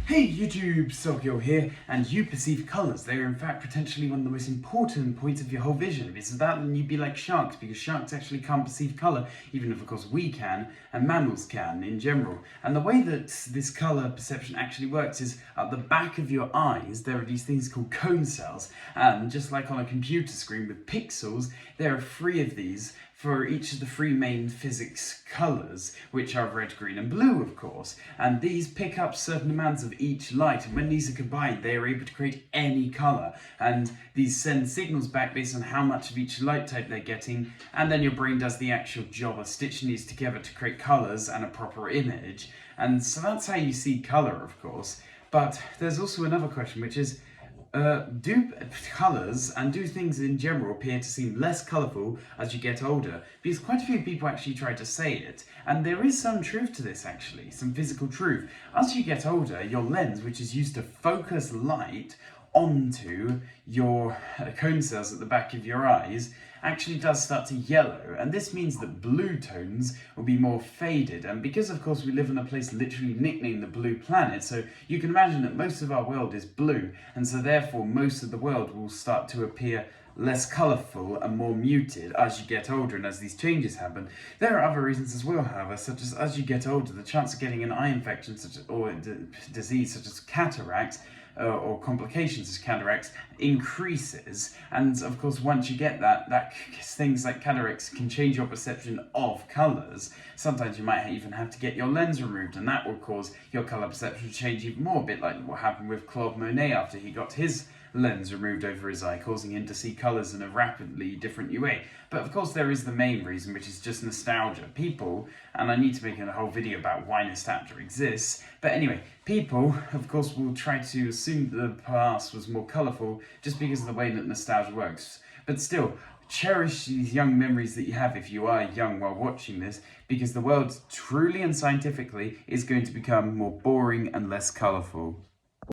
Hey YouTube, Sogyo here, and you perceive colours. They are in fact potentially one of the most important points of your whole vision. If it's that, then you'd be like sharks, because sharks actually can't perceive colour, even if of course we can, and mammals can in general. And the way that this colour perception actually works is at the back of your eyes, there are these things called cone cells, and just like on a computer screen with pixels, there are 3 of these for each of the 3 main physics colours, which are red, green and blue of course, and these pick up certain amounts of each light, and when these are combined they are able to create any colour, and these send signals back based on how much of each light type they're getting, and then your brain does the actual job of stitching these together to create colours and a proper image. And so that's how you see colour of course. But there's also another question, which is, do colours and do things in general appear to seem less colourful as you get older? Because quite a few people actually try to say it, and there is some truth to this actually, some physical truth. As you get older, your lens, which is used to focus light onto your cone cells at the back of your eyes, actually does start to yellow, and this means that blue tones will be more faded. And because of course we live in a place literally nicknamed the blue planet, so you can imagine that most of our world is blue, and so therefore most of the world will start to appear less colourful and more muted as you get older and as these changes happen. There are other reasons as well, however, such as you get older, the chance of getting an eye infection or disease such as cataracts or complications as cataracts increases. And of course once you get that things like cataracts can change your perception of colours. Sometimes you might even have to get your lens removed, and that will cause your colour perception to change even more, a bit like what happened with Claude Monet after he got his lens removed over his eye, causing him to see colours in a rapidly different way. But of course there is the main reason, which is just nostalgia. People, and I need to make a whole video about why nostalgia exists, but anyway, people of course will try to assume that the past was more colourful just because of the way that nostalgia works. But still, cherish these young memories that you have if you are young while watching this, because the world truly and scientifically is going to become more boring and less colourful.